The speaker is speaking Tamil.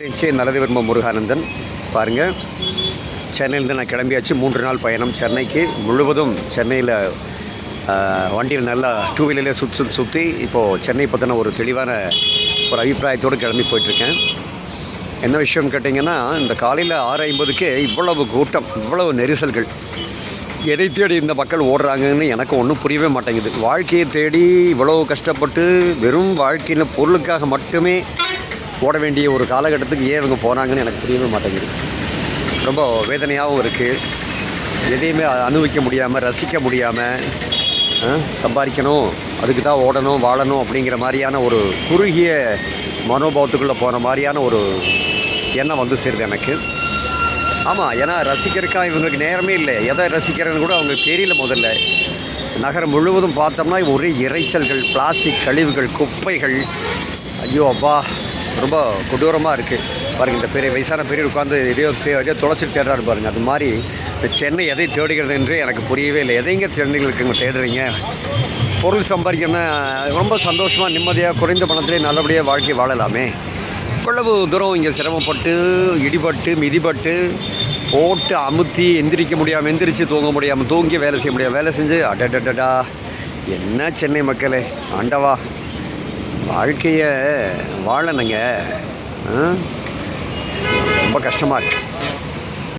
நல்லது விரும்ப முருகானந்தன் பாருங்கள். சென்னையிலேருந்து நான் கிளம்பியாச்சு. 3 நாள் பயணம் சென்னைக்கு. முழுவதும் சென்னையில் வண்டியில் நல்லா டூ வீலர்லேயே சுற்றி இப்போது சென்னை பற்றின ஒரு தெளிவான ஒரு அபிப்பிராயத்தோடு கிளம்பி போயிட்டுருக்கேன். என்ன விஷயம் கேட்டிங்கன்னா, இந்த காலையில் 6:50க்கே இவ்வளவு கூட்டம், இவ்வளவு நெரிசல்கள், எதை தேடி இந்த மக்கள் ஓடுறாங்கன்னு எனக்கு ஒன்றும் புரியவே மாட்டேங்குது. வாழ்க்கையை தேடி இவ்வளோ கஷ்டப்பட்டு வெறும் வாழ்க்கையில் பொருளுக்காக மட்டுமே ஓட வேண்டிய ஒரு காலகட்டத்துக்கு ஏன் இவங்க போனாங்கன்னு எனக்கு புரியவே மாட்டேங்குது. ரொம்ப வேதனையாகவும் இருக்குது. எதையுமே அனுபவிக்க முடியாமல், ரசிக்க முடியாமல், சம்பாதிக்கணும், அதுக்கு தான் ஓடணும், வாழணும் அப்படிங்கிற மாதிரியான ஒரு குறுகிய மனோபாவத்துக்குள்ளே போன மாதிரியான ஒரு எண்ணம் வந்து சேருது எனக்கு. ஆமாம், ஏன்னா ரசிக்கிறதுக்கா இவங்களுக்கு நேரமே இல்லை. எதை ரசிக்கிறதுன்னு கூட அவங்களுக்கு தெரியல. முதல்ல நகரம் முழுவதும் பார்த்தோம்னா ஒரே இறைச்சல்கள், பிளாஸ்டிக் கழிவுகள், குப்பைகள். ஐயோ அப்பா, ரொம்ப கொடூரமாக இருக்குது பாருங்கள். இந்த பெரிய வயசான பெரிய உட்காந்து எதையோ தொலைச்சிட்டு தேடுறாரு பாருங்கள். அது மாதிரி இந்த சென்னை எதை தேடுகிறது என்று எனக்கு புரியவே இல்லை. எதைங்க சென்னைகளுக்கு இங்கே தேடுறீங்க? பொருள் சம்பாதிக்கணும்னா ரொம்ப சந்தோஷமாக, நிம்மதியாக, குறைந்த பணத்திலே நல்லபடியாக வாழ்க்கை வாழலாமே. இவ்வளவு தூரம் இங்கே சிரமப்பட்டு, இடிபட்டு, மிதிபட்டு, போட்டு அமுத்தி, எந்திரிக்க முடியாமல் எந்திரிச்சு, தூங்க முடியாமல் தூங்கி, வேலை செய்ய முடியாமல் வேலை செஞ்சு, அடடடா என்ன சென்னை மக்களே, ஆண்டவா, வாழ்க்கையை வாழணுங்க. ரொம்ப கஷ்டமாக இருக்குது.